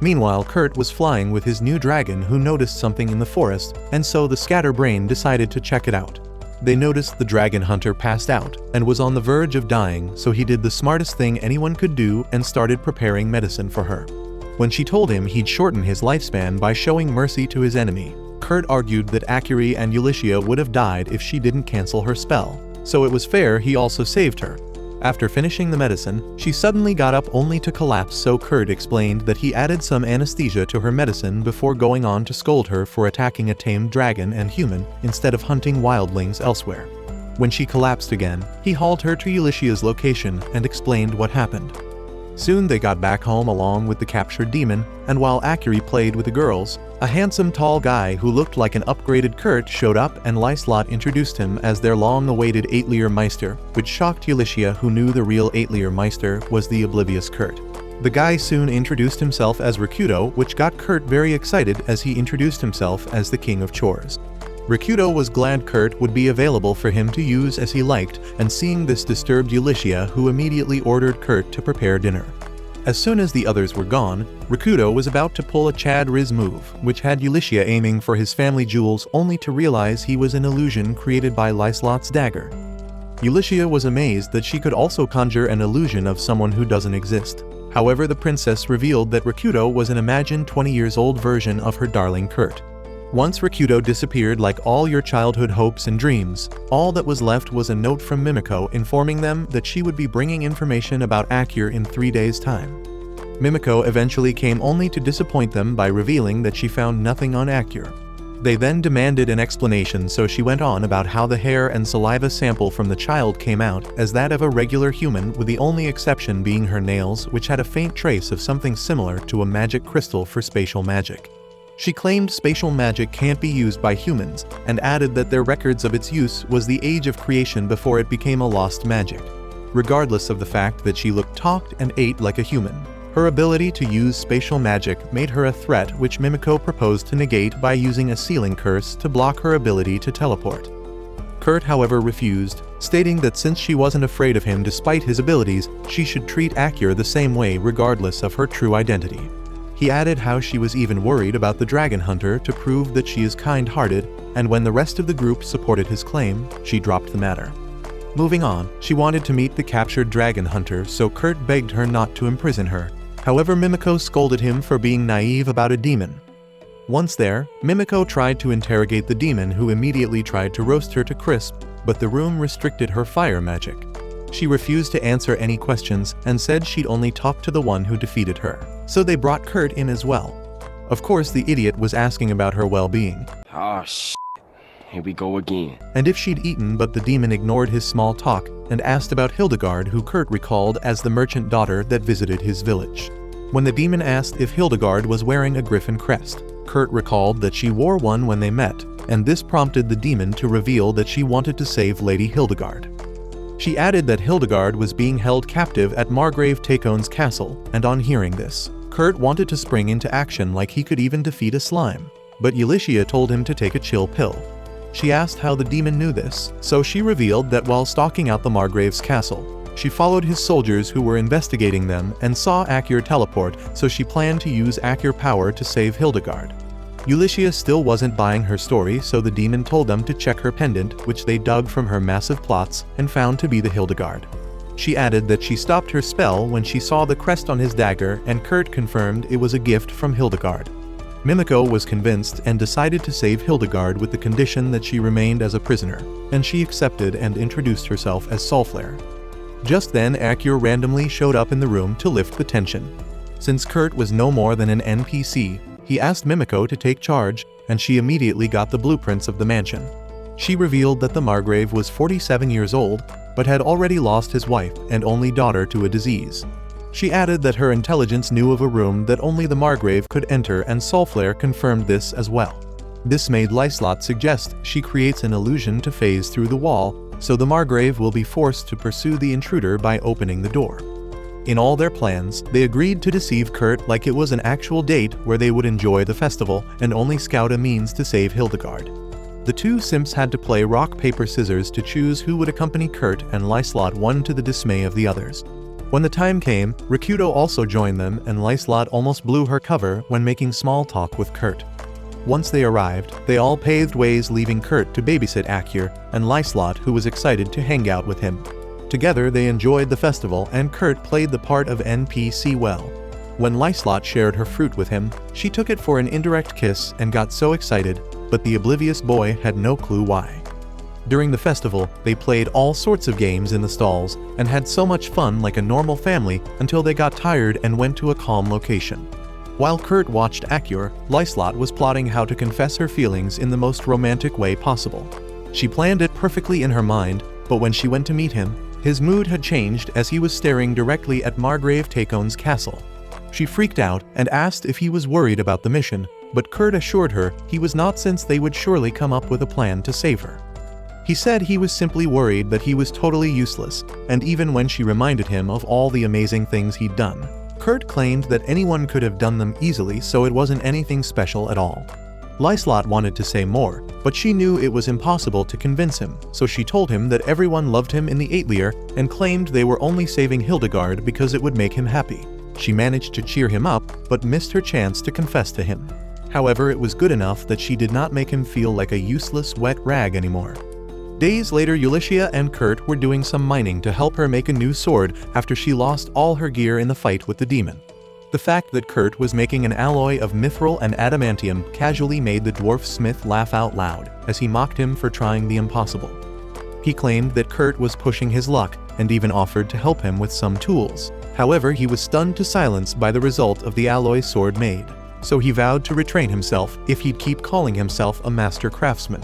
Meanwhile, Kurt was flying with his new dragon, who noticed something in the forest, and so the scatterbrain decided to check it out. They noticed the dragon hunter passed out and was on the verge of dying, so he did the smartest thing anyone could do and started preparing medicine for her. When she told him he'd shorten his lifespan by showing mercy to his enemy, Kurt argued that Akiri and Ulysses would have died if she didn't cancel her spell, so it was fair he also saved her. After finishing the medicine, she suddenly got up only to collapse, so Kurt explained that he added some anesthesia to her medicine before going on to scold her for attacking a tamed dragon and human instead of hunting wildlings elsewhere. When she collapsed again, he hauled her to Ulysses' location and explained what happened. Soon they got back home along with the captured demon, and while Akiri played with the girls, a handsome tall guy who looked like an upgraded Kurt showed up, and Lyslot introduced him as their long-awaited Eitlier Meister, which shocked Ulysses, who knew the real Eitlier Meister was the oblivious Kurt. The guy soon introduced himself as Rikudo, which got Kurt very excited as he introduced himself as the King of Chores. Rikudo was glad Kurt would be available for him to use as he liked, and seeing this disturbed Ulysses, who immediately ordered Kurt to prepare dinner. As soon as the others were gone, Rikudo was about to pull a Chad Riz move, which had Ulysses aiming for his family jewels, only to realize he was an illusion created by Lyslot's dagger. Ulysses was amazed that she could also conjure an illusion of someone who doesn't exist. However, the princess revealed that Rikudo was an imagined 20-year-old version of her darling Kurt. Once Rikudo disappeared like all your childhood hopes and dreams, all that was left was a note from Mimiko informing them that she would be bringing information about Akir in 3 days' time. Mimiko eventually came only to disappoint them by revealing that she found nothing on Akir. They then demanded an explanation, so she went on about how the hair and saliva sample from the child came out as that of a regular human, with the only exception being her nails, which had a faint trace of something similar to a magic crystal for spatial magic. She claimed spatial magic can't be used by humans, and added that their records of its use was the age of creation before it became a lost magic. Regardless of the fact that she looked, talked, and ate like a human, her ability to use spatial magic made her a threat, which Mimiko proposed to negate by using a ceiling curse to block her ability to teleport. Kurt, however, refused, stating that since she wasn't afraid of him despite his abilities, she should treat Akir the same way regardless of her true identity. He added how she was even worried about the dragon hunter to prove that she is kind-hearted, and when the rest of the group supported his claim, she dropped the matter. Moving on, she wanted to meet the captured dragon hunter, so Kurt begged her not to imprison her. However, Mimiko scolded him for being naive about a demon. Once there, Mimiko tried to interrogate the demon, who immediately tried to roast her to crisp, but the room restricted her fire magic. She refused to answer any questions and said she'd only talk to the one who defeated her, so they brought Kurt in as well. Of course, the idiot was asking about her well-being. Oh shit, here we go again. And if she'd eaten, but the demon ignored his small talk and asked about Hildegard, who Kurt recalled as the merchant daughter that visited his village. When the demon asked if Hildegard was wearing a griffin crest, Kurt recalled that she wore one when they met, and this prompted the demon to reveal that she wanted to save Lady Hildegard. She added that Hildegard was being held captive at Margrave Takon's castle, and on hearing this, Kurt wanted to spring into action like he could even defeat a slime, but Ulysses told him to take a chill pill. She asked how the demon knew this, so she revealed that while stalking out the Margrave's castle, she followed his soldiers who were investigating them and saw Akir teleport, so she planned to use Akir power to save Hildegard. Ulysses still wasn't buying her story, so the demon told them to check her pendant, which they dug from her massive plots and found to be the Hildegard. She added that she stopped her spell when she saw the crest on his dagger, and Kurt confirmed it was a gift from Hildegard. Mimiko was convinced and decided to save Hildegard with the condition that she remained as a prisoner, and she accepted and introduced herself as Solflare. Just then, Akir randomly showed up in the room to lift the tension. Since Kurt was no more than an NPC, he asked Mimiko to take charge, and she immediately got the blueprints of the mansion. She revealed that the Margrave was 47 years old, but had already lost his wife and only daughter to a disease. She added that her intelligence knew of a room that only the Margrave could enter, and Solflare confirmed this as well. This made Lyslot suggest she creates an illusion to phase through the wall, so the Margrave will be forced to pursue the intruder by opening the door. In all their plans, they agreed to deceive Kurt like it was an actual date where they would enjoy the festival and only scout a means to save Hildegard. The two simps had to play rock paper scissors to choose who would accompany Kurt, and Lyslot won to the dismay of the others. When the time came, Rikudo also joined them, and Lyslot almost blew her cover when making small talk with Kurt. Once they arrived, they all paved ways, leaving Kurt to babysit Akyr and Lyslot, who was excited to hang out with him. Together they enjoyed the festival, and Kurt played the part of NPC well. When Lyslot shared her fruit with him, she took it for an indirect kiss and got so excited, but the oblivious boy had no clue why. During the festival, they played all sorts of games in the stalls and had so much fun like a normal family until they got tired and went to a calm location. While Kurt watched Akyr, Lyslot was plotting how to confess her feelings in the most romantic way possible. She planned it perfectly in her mind, but when she went to meet him, his mood had changed as he was staring directly at Margrave Takon's castle. She freaked out and asked if he was worried about the mission, but Kurt assured her he was not, since they would surely come up with a plan to save her. He said he was simply worried that he was totally useless, and even when she reminded him of all the amazing things he'd done, Kurt claimed that anyone could have done them easily, so it wasn't anything special at all. Lyslot wanted to say more, but she knew it was impossible to convince him, so she told him that everyone loved him in the Atelier and claimed they were only saving Hildegard because it would make him happy. She managed to cheer him up, but missed her chance to confess to him. However, it was good enough that she did not make him feel like a useless wet rag anymore. Days later, Ulycia and Kurt were doing some mining to help her make a new sword after she lost all her gear in the fight with the demon. The fact that Kurt was making an alloy of mithril and adamantium casually made the dwarf smith laugh out loud as he mocked him for trying the impossible. He claimed that Kurt was pushing his luck and even offered to help him with some tools. However, he was stunned to silence by the result of the alloy sword made, so he vowed to retrain himself if he'd keep calling himself a master craftsman.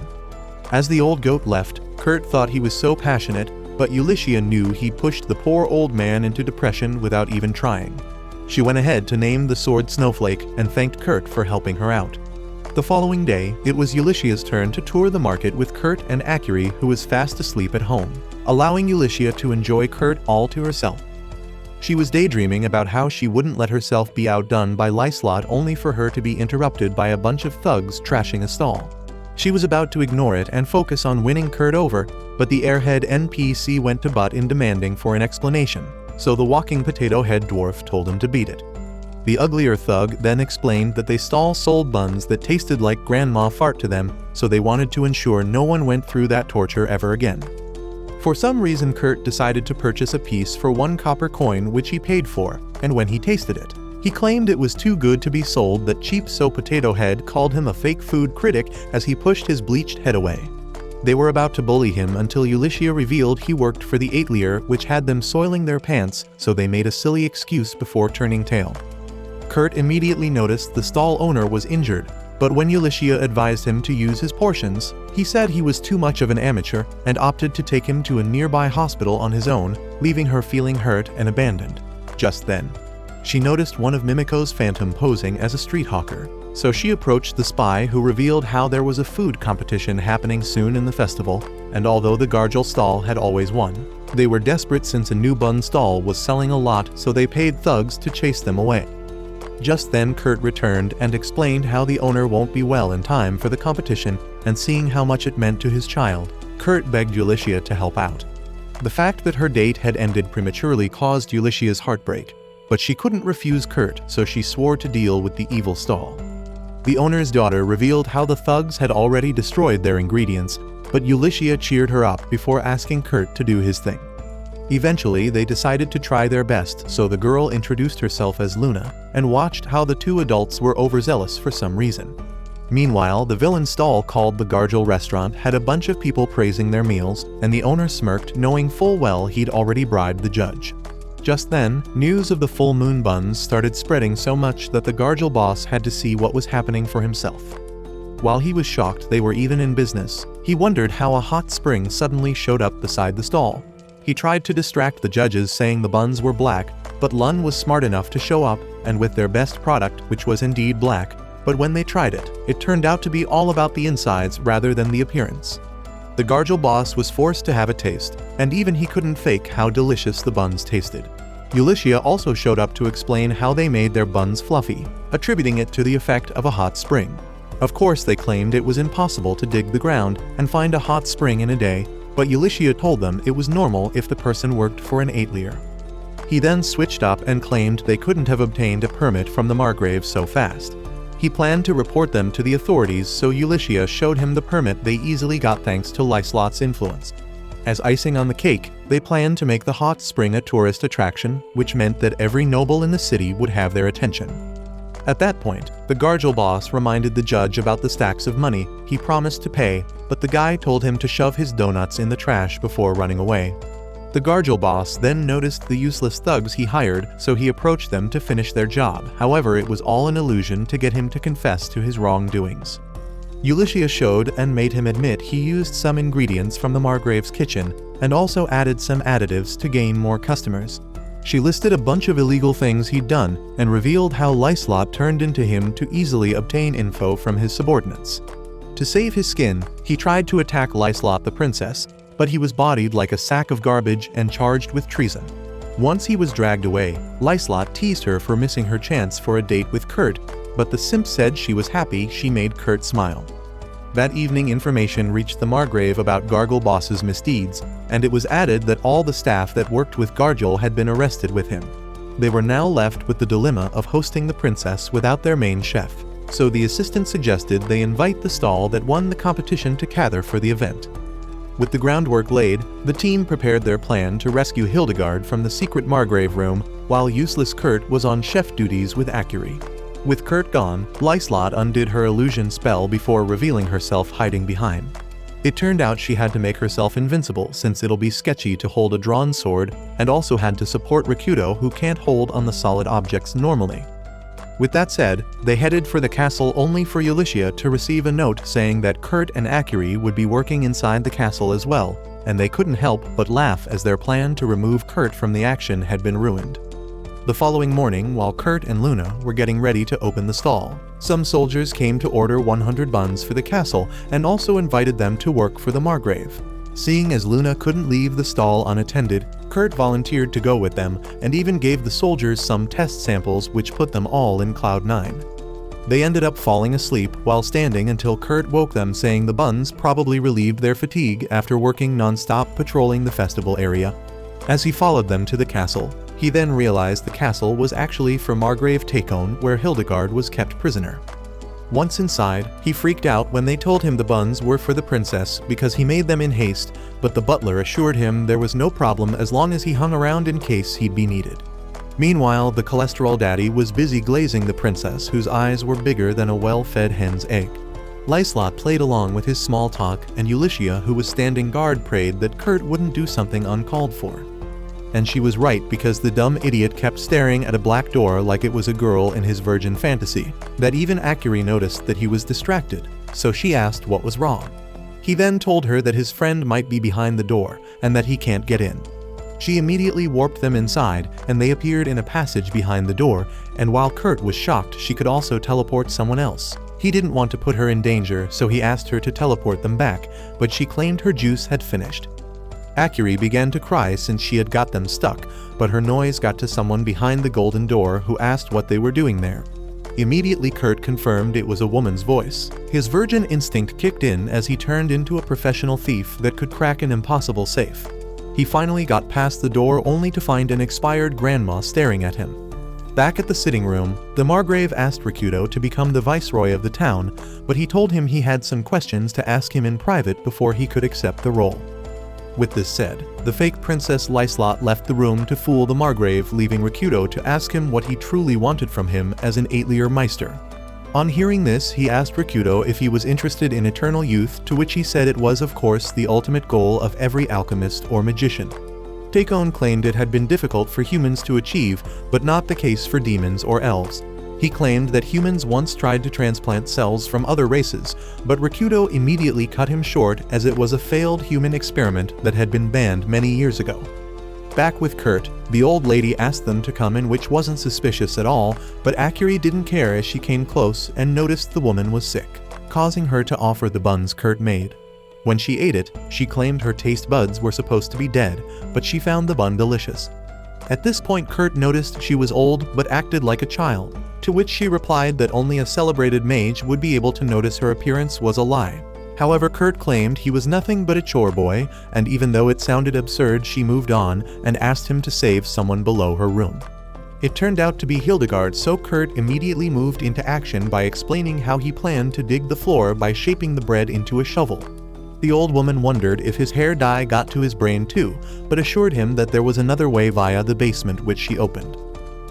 As the old goat left, Kurt thought he was so passionate, but Ulycia knew he pushed the poor old man into depression without even trying. She went ahead to name the sword Snowflake and thanked Kurt for helping her out. The following day, it was Ulycia's turn to tour the market with Kurt and Akyr, who was fast asleep at home, allowing Ulycia to enjoy Kurt all to herself. She was daydreaming about how she wouldn't let herself be outdone by Lyslot, only for her to be interrupted by a bunch of thugs trashing a stall. She was about to ignore it and focus on winning Kurt over, but the airhead NPC went to butt in demanding for an explanation, so the walking potato head dwarf told him to beat it. The uglier thug then explained that they stall sold buns that tasted like grandma fart to them, so they wanted to ensure no one went through that torture ever again. For some reason, Kurt decided to purchase a piece for 1 copper coin, which he paid for, and when he tasted it, he claimed it was too good to be sold. That cheap potato head called him a fake food critic as he pushed his bleached head away. They were about to bully him until Ulycia revealed he worked for the Atelier, which had them soiling their pants, so they made a silly excuse before turning tail. Kurt immediately noticed the stall owner was injured, but when Ulycia advised him to use his portions, he said he was too much of an amateur and opted to take him to a nearby hospital on his own, leaving her feeling hurt and abandoned. Just then, she noticed one of Mimiko's phantom posing as a street hawker, so she approached the spy, who revealed how there was a food competition happening soon in the festival, and although the Gargel stall had always won, they were desperate since a new bun stall was selling a lot, so they paid thugs to chase them away. Just then Kurt returned and explained how the owner won't be well in time for the competition, and seeing how much it meant to his child, Kurt begged Ulycia to help out. The fact that her date had ended prematurely caused Ulycia's heartbreak, but she couldn't refuse Kurt, so she swore to deal with the evil stall. The owner's daughter revealed how the thugs had already destroyed their ingredients, but Ulycia cheered her up before asking Kurt to do his thing. Eventually, they decided to try their best, so the girl introduced herself as Luna and watched how the two adults were overzealous for some reason. Meanwhile, the villain stall called the Gargel restaurant had a bunch of people praising their meals, and the owner smirked, knowing full well he'd already bribed the judge. Just then, news of the full moon buns started spreading so much that the Gargel boss had to see what was happening for himself. While he was shocked they were even in business, he wondered how a hot spring suddenly showed up beside the stall. He tried to distract the judges, saying the buns were black, but Lun was smart enough to show up, and with their best product, which was indeed black, but when they tried it, it turned out to be all about the insides rather than the appearance. The Gargel boss was forced to have a taste, and even he couldn't fake how delicious the buns tasted. Ulysses also showed up to explain how they made their buns fluffy, attributing it to the effect of a hot spring. Of course, they claimed it was impossible to dig the ground and find a hot spring in a day, but Ulysses told them it was normal if the person worked for an atelier. He then switched up and claimed they couldn't have obtained a permit from the Margraves so fast. He planned to report them to the authorities, so Ulysses showed him the permit they easily got thanks to Lyslot's influence. As icing on the cake, they planned to make the hot spring a tourist attraction, which meant that every noble in the city would have their attention. At that point, the Gargel boss reminded the judge about the stacks of money he promised to pay, but the guy told him to shove his donuts in the trash before running away. The Gargel boss then noticed the useless thugs he hired, so he approached them to finish their job. However, it was all an illusion to get him to confess to his wrongdoings. Ulysses showed and made him admit he used some ingredients from the Margrave's kitchen and also added some additives to gain more customers. She listed a bunch of illegal things he'd done and revealed how Lyslot turned into him to easily obtain info from his subordinates. To save his skin, he tried to attack Lyslot the princess, but he was bodied like a sack of garbage and charged with treason. Once he was dragged away, Lyslot teased her for missing her chance for a date with Kurt, but the simp said she was happy she made Kurt smile. That evening, information reached the Margrave about Gargel boss's misdeeds, and it was added that all the staff that worked with Gargel had been arrested with him. They were now left with the dilemma of hosting the princess without their main chef, so the assistant suggested they invite the stall that won the competition to Cather for the event. With the groundwork laid, the team prepared their plan to rescue Hildegard from the secret Margrave room, while useless Kurt was on chef duties with Accurie. With Kurt gone, Lyslot undid her illusion spell before revealing herself hiding behind. It turned out she had to make herself invincible since it'll be sketchy to hold a drawn sword, and also had to support Rikudo, who can't hold on the solid objects normally. With that said, they headed for the castle only for Ulysses to receive a note saying that Kurt and Accurie would be working inside the castle as well, and they couldn't help but laugh as their plan to remove Kurt from the action had been ruined. The following morning, while Kurt and Luna were getting ready to open the stall, some soldiers came to order 100 buns for the castle and also invited them to work for the Margrave. Seeing as Luna couldn't leave the stall unattended, Kurt volunteered to go with them and even gave the soldiers some test samples which put them all in Cloud 9. They ended up falling asleep while standing until Kurt woke them, saying the buns probably relieved their fatigue after working non-stop patrolling the festival area. As he followed them to the castle, he then realized the castle was actually for Margrave Takon, where Hildegard was kept prisoner. Once inside, he freaked out when they told him the buns were for the princess because he made them in haste, but the butler assured him there was no problem as long as he hung around in case he'd be needed. Meanwhile, the cholesterol daddy was busy glazing the princess, whose eyes were bigger than a well-fed hen's egg. Lyslot played along with his small talk, and Ulysses, who was standing guard, prayed that Kurt wouldn't do something uncalled for. And she was right, because the dumb idiot kept staring at a black door like it was a girl in his virgin fantasy, that even Accurie noticed that he was distracted, so she asked what was wrong. He then told her that his friend might be behind the door, and that he can't get in. She immediately warped them inside, and they appeared in a passage behind the door, and while Kurt was shocked she could also teleport someone else. He didn't want to put her in danger, so he asked her to teleport them back, but she claimed her juice had finished. Accurie began to cry since she had got them stuck, but her noise got to someone behind the golden door who asked what they were doing there. Immediately Kurt confirmed it was a woman's voice. His virgin instinct kicked in as he turned into a professional thief that could crack an impossible safe. He finally got past the door only to find an expired grandma staring at him. Back at the sitting room, the Margrave asked Rikudo to become the viceroy of the town, but he told him he had some questions to ask him in private before he could accept the role. With this said, the fake Princess Lyslot left the room to fool the Margrave, leaving Rikudo to ask him what he truly wanted from him as an Atelier Meister. On hearing this, he asked Rikudo if he was interested in eternal youth, to which he said it was of course the ultimate goal of every alchemist or magician. Takon claimed it had been difficult for humans to achieve, but not the case for demons or elves. He claimed that humans once tried to transplant cells from other races, but Rikudo immediately cut him short as it was a failed human experiment that had been banned many years ago. Back with Kurt, the old lady asked them to come in, which wasn't suspicious at all, but Accurie didn't care as she came close and noticed the woman was sick, causing her to offer the buns Kurt made. When she ate it, she claimed her taste buds were supposed to be dead, but she found the bun delicious. At this point Kurt noticed she was old but acted like a child, to which she replied that only a celebrated mage would be able to notice her appearance was a lie. However, Kurt claimed he was nothing but a chore boy, and even though it sounded absurd, she moved on and asked him to save someone below her room. It turned out to be Hildegard, so Kurt immediately moved into action by explaining how he planned to dig the floor by shaping the bread into a shovel. The old woman wondered if his hair dye got to his brain too, but assured him that there was another way via the basement, which she opened.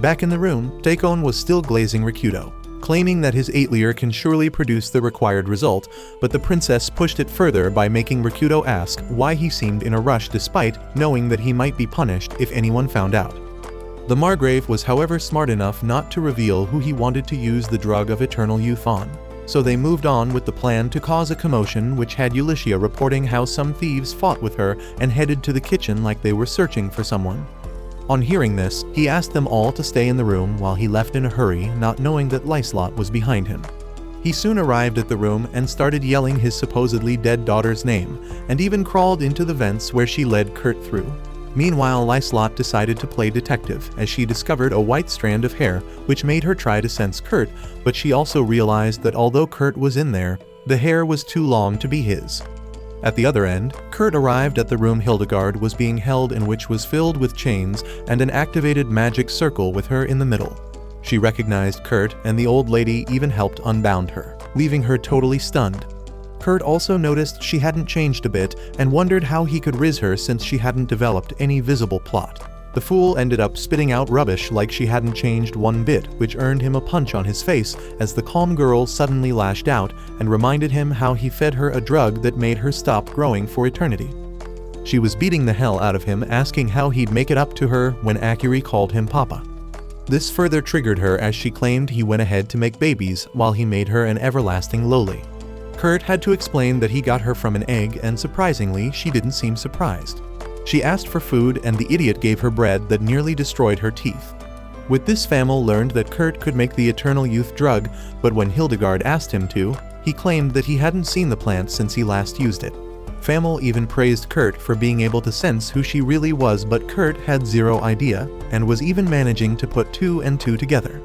Back in the room, Takon was still glazing Rikudo, claiming that his Atelier can surely produce the required result, but the princess pushed it further by making Rikudo ask why he seemed in a rush despite knowing that he might be punished if anyone found out. The Margrave was however smart enough not to reveal who he wanted to use the drug of eternal youth on, so they moved on with the plan to cause a commotion, which had Ulyssia reporting how some thieves fought with her and headed to the kitchen like they were searching for someone. On hearing this, he asked them all to stay in the room while he left in a hurry, not knowing that Lyslot was behind him. He soon arrived at the room and started yelling his supposedly dead daughter's name, and even crawled into the vents where she led Kurt through. Meanwhile, Lyslot decided to play detective as she discovered a white strand of hair, which made her try to sense Kurt, but she also realized that although Kurt was in there, the hair was too long to be his. At the other end, Kurt arrived at the room Hildegard was being held in, which was filled with chains and an activated magic circle with her in the middle. She recognized Kurt, and the old lady even helped unbound her, leaving her totally stunned. Kurt also noticed she hadn't changed a bit and wondered how he could riz her since she hadn't developed any visible plot. The fool ended up spitting out rubbish like she hadn't changed one bit, which earned him a punch on his face as the calm girl suddenly lashed out and reminded him how he fed her a drug that made her stop growing for eternity. She was beating the hell out of him, asking how he'd make it up to her when Akiri called him Papa. This further triggered her as she claimed he went ahead to make babies while he made her an everlasting lowly. Kurt had to explain that he got her from an egg, and surprisingly, she didn't seem surprised. She asked for food and the idiot gave her bread that nearly destroyed her teeth. With this, Famil learned that Kurt could make the eternal youth drug, but when Hildegard asked him to, he claimed that he hadn't seen the plant since he last used it. Famil even praised Kurt for being able to sense who she really was, but Kurt had zero idea and was even managing to put 2 and 2 together.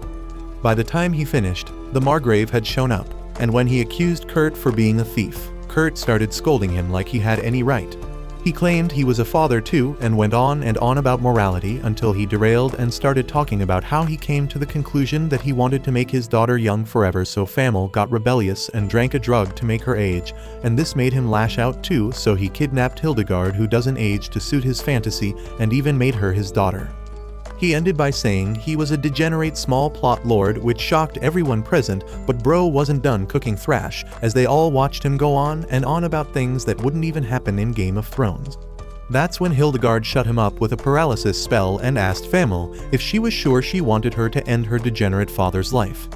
By the time he finished, the Margrave had shown up, and when he accused Kurt for being a thief, Kurt started scolding him like he had any right. He claimed he was a father too and went on and on about morality until he derailed and started talking about how he came to the conclusion that he wanted to make his daughter young forever, so Famil got rebellious and drank a drug to make her age, and this made him lash out too, so he kidnapped Hildegard, who doesn't age, to suit his fantasy, and even made her his daughter. He ended by saying he was a degenerate small plot lord, which shocked everyone present, but bro wasn't done cooking thrash, as they all watched him go on and on about things that wouldn't even happen in Game of Thrones. That's when Hildegard shut him up with a paralysis spell and asked Famil if she was sure she wanted her to end her degenerate father's life.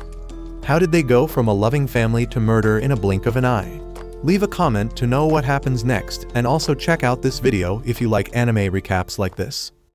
How did they go from a loving family to murder in a blink of an eye? Leave a comment to know what happens next, and also check out this video if you like anime recaps like this.